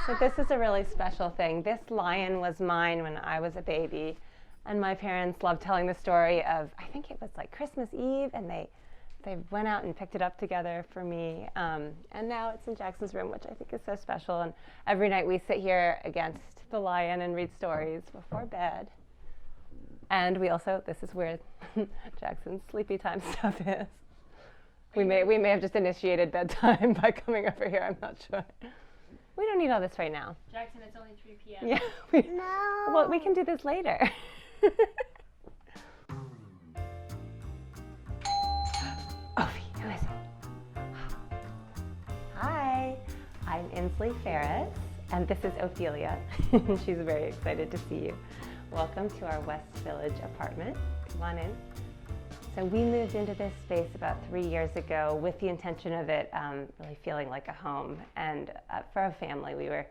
So this is a really special thing. This lion was mine when I was a baby, and my parents loved telling the story of, I think it was like Christmas Eve, and they went out and picked it up together for me, and now it's in Jackson's room, which I think is so special. And every night we sit here against the lion and read stories before bed. And we also, this is where Jackson's sleepy time stuff is. We may have just initiated bedtime by coming over here, I'm not sure. We don't need all this right now. Jackson, it's only 3 p.m. Yeah. No. Well, we can do this later. Ophi, who is it? Hi, I'm Inslee Fariss, and this is Ophelia. She's very excited to see you. Welcome to our West Village apartment. Come on in. So we moved into this space about 3 years ago with the intention of it really feeling like a home. And for a family, we were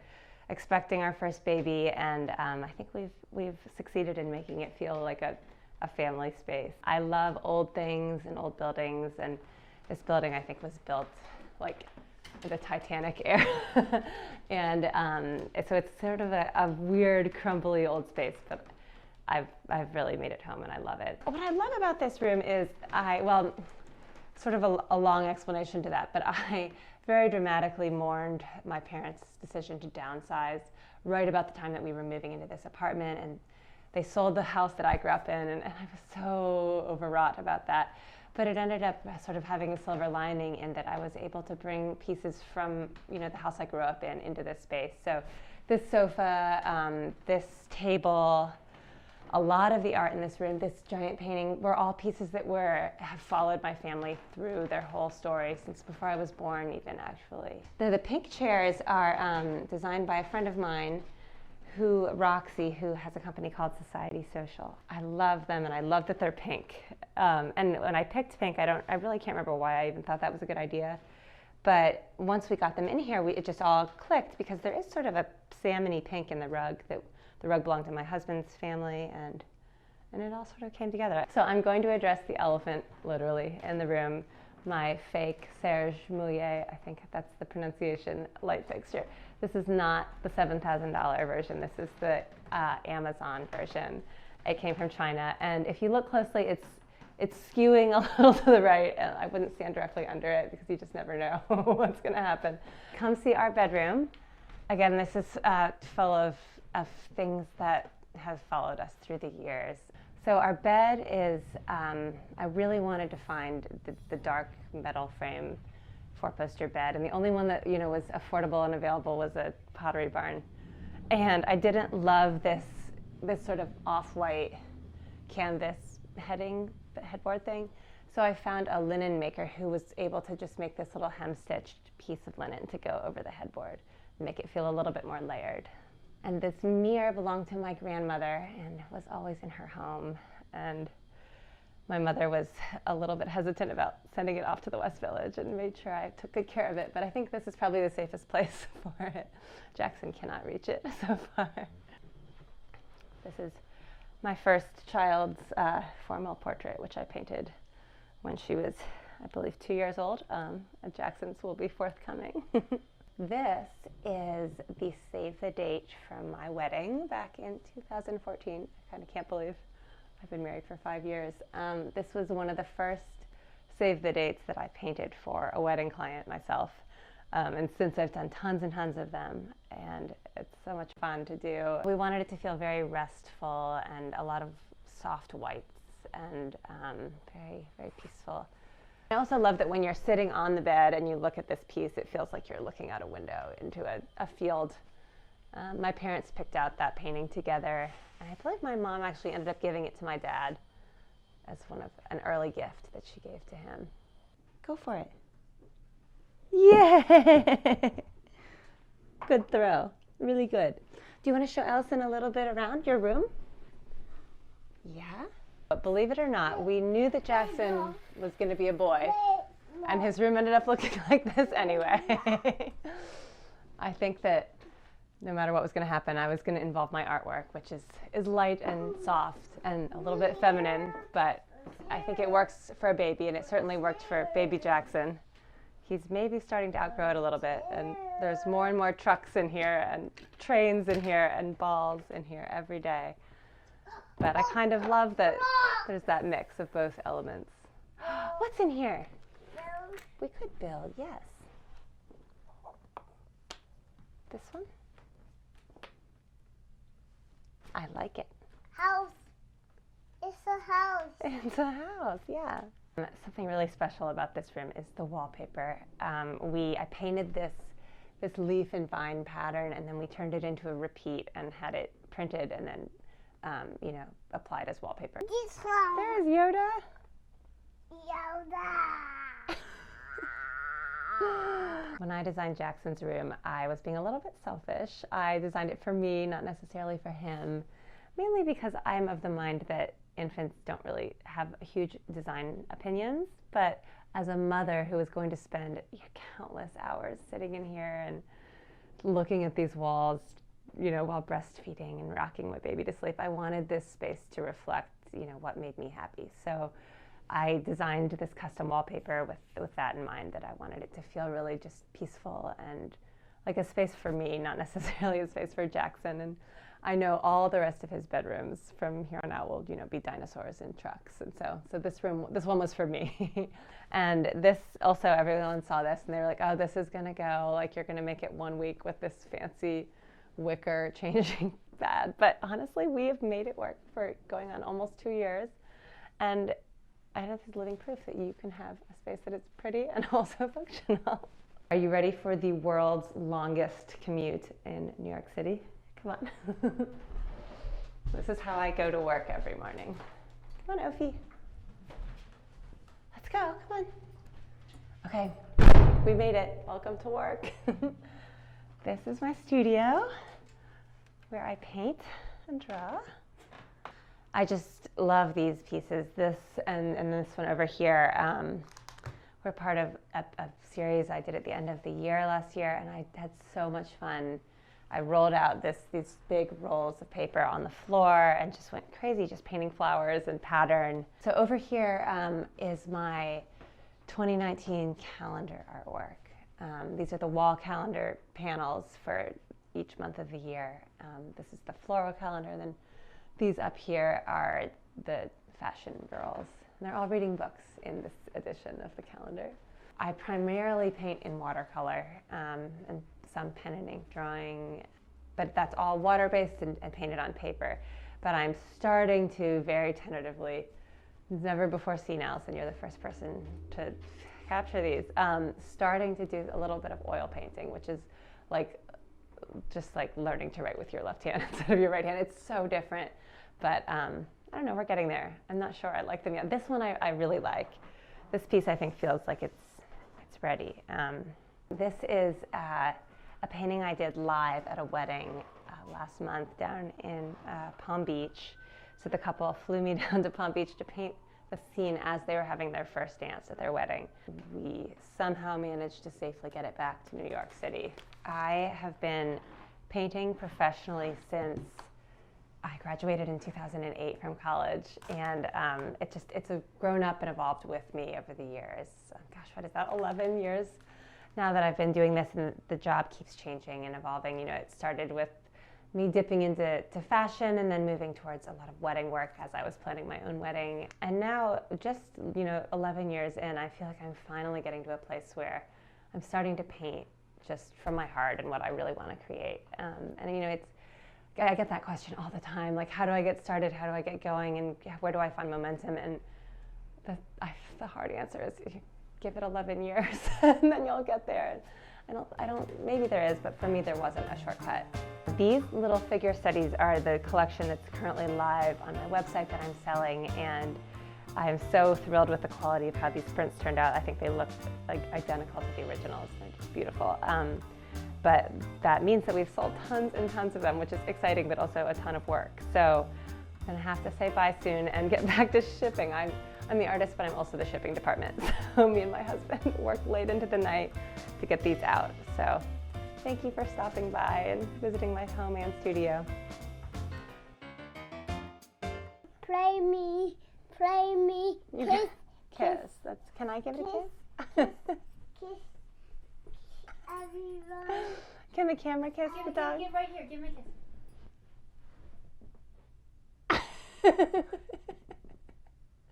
expecting our first baby, and I think we've succeeded in making it feel like a family space. I love old things and old buildings, and this building I think was built like in the Titanic era. And so it's sort of a weird, crumbly old space, but I've really made it home and I love it. What I love about this room is sort of a long explanation to that, but I very dramatically mourned my parents' decision to downsize right about the time that we were moving into this apartment, and they sold the house that I grew up in, and I was so overwrought about that. But it ended up sort of having a silver lining in that I was able to bring pieces from the house I grew up in into this space. So this sofa, this table, a lot of the art in this room, this giant painting, were all pieces that have followed my family through their whole story since before I was born even, actually. The pink chairs are designed by a friend of mine, Roxy, who has a company called Society Social. I love them, and I love that they're pink. And when I picked pink, I really can't remember why I even thought that was a good idea. But once we got them in here, it just all clicked, because there is sort of a salmon-y pink in the rug. The rug belonged to my husband's family, and it all sort of came together. So I'm going to address the elephant, literally, in the room. My fake Serge Mouillet, I think that's the pronunciation, light fixture. This is not the $7,000 version. This is the Amazon version. It came from China, and if you look closely, it's skewing a little to the right, and I wouldn't stand directly under it because you just never know what's going to happen. Come see our bedroom. Again, this is full of things that have followed us through the years. So our bed is, I really wanted to find the dark metal frame 4-poster bed, and the only one that was affordable and available was a Pottery Barn. And I didn't love this sort of off-white canvas headboard thing. So I found a linen maker who was able to just make this little hem-stitched piece of linen to go over the headboard and make it feel a little bit more layered. And this mirror belonged to my grandmother and was always in her home. And my mother was a little bit hesitant about sending it off to the West Village and made sure I took good care of it. But I think this is probably the safest place for it. Jackson cannot reach it so far. This is my first child's formal portrait, which I painted when she was, I believe, 2 years old. And Jackson's will be forthcoming. This is the save the date from my wedding back in 2014. I kind of can't believe I've been married for 5 years. This was one of the first save the dates that I painted for a wedding client myself. And since I've done tons and tons of them, and it's so much fun to do. We wanted it to feel very restful and a lot of soft whites and very, very peaceful. I also love that when you're sitting on the bed and you look at this piece, it feels like you're looking out a window into a field. My parents picked out that painting together, and I believe my mom actually ended up giving it to my dad as an early gift that she gave to him. Go for it. Yay! Good throw. Really good. Do you want to show Ellison a little bit around your room? Yeah? But believe it or not, we knew that Jackson was going to be a boy, and his room ended up looking like this anyway. I think that no matter what was going to happen, I was going to involve my artwork, which is light and soft and a little bit feminine, but I think it works for a baby, and it certainly worked for baby Jackson. He's maybe starting to outgrow it a little bit, and There's more and more trucks in here and trains in here and balls in here every day. But I kind of love that there's that mix of both elements. What's in here? We could build, yes. This one? I like it. House. It's a house. It's a house, yeah. Something really special about this room is the wallpaper. I painted this leaf and vine pattern, and then we turned it into a repeat and had it printed and then applied as wallpaper. This one. There's Yoda. Yoda. When I designed Jackson's room, I was being a little bit selfish. I designed it for me, not necessarily for him, mainly because I'm of the mind that infants don't really have huge design opinions. But as a mother who is going to spend countless hours sitting in here and looking at these walls, while breastfeeding and rocking my baby to sleep, I wanted this space to reflect, what made me happy. So I designed this custom wallpaper with that in mind, that I wanted it to feel really just peaceful and like a space for me, not necessarily a space for Jackson. And I know all the rest of his bedrooms from here on out will, be dinosaurs and trucks. And so this one was for me. And this also, everyone saw this and they were like, oh, this is gonna go, like you're gonna make it 1 week with this fancy wicker changing bed. But honestly, we have made it work for going on almost 2 years. And I have living proof that you can have a space that is pretty and also functional. Are you ready for the world's longest commute in New York City? Come on. This is how I go to work every morning. Come on, Ophi. Let's go, come on. Okay, we made it. Welcome to work. This is my studio where I paint and draw. I just love these pieces. This and this one over here were part of a series I did at the end of the year last year, and I had so much fun. I rolled out these big rolls of paper on the floor and just went crazy, just painting flowers and pattern. So over here is my 2019 calendar artwork. These are the wall calendar panels for each month of the year. This is the floral calendar, and then these up here are the fashion girls. And they're all reading books in this edition of the calendar. I primarily paint in watercolor and some pen and ink drawing, but that's all water-based and painted on paper. But I'm starting to very tentatively, never before seen, Allison, you're the first person to capture these, starting to do a little bit of oil painting, which is just like learning to write with your left hand instead of your right hand. It's so different, but I don't know, we're getting there. I'm not sure I like them yet. This one I really like. This piece I think feels like it's ready. This is a painting I did live at a wedding last month down in Palm Beach. So the couple flew me down to Palm Beach to paint the scene as they were having their first dance at their wedding. We somehow managed to safely get it back to New York City. I have been painting professionally since I graduated in 2008 from college, and it's grown up and evolved with me over the years. Gosh, what is that, 11 years now that I've been doing this, and the job keeps changing and evolving. It started with me dipping into fashion and then moving towards a lot of wedding work as I was planning my own wedding. And now, just 11 years in, I feel like I'm finally getting to a place where I'm starting to paint just from my heart and what I really want to create. I get that question all the time, like, how do I get started? How do I get going? And where do I find momentum? And the hard answer is give it 11 years and then you'll get there. Maybe there is, but for me there wasn't a shortcut. These little figure studies are the collection that's currently live on my website that I'm selling, and I'm so thrilled with the quality of how these prints turned out. I think they look like identical to the originals. They're just beautiful. But that means that we've sold tons and tons of them, which is exciting, but also a ton of work. So I'm gonna have to say bye soon and get back to shipping. I'm the artist, but I'm also the shipping department. So me and my husband work late into the night to get these out. So thank you for stopping by and visiting my home and studio. Play me, kiss. Kiss. Can I give it a kiss? Kiss. everyone. Can the camera kiss the dog? Give right here. Give him a kiss.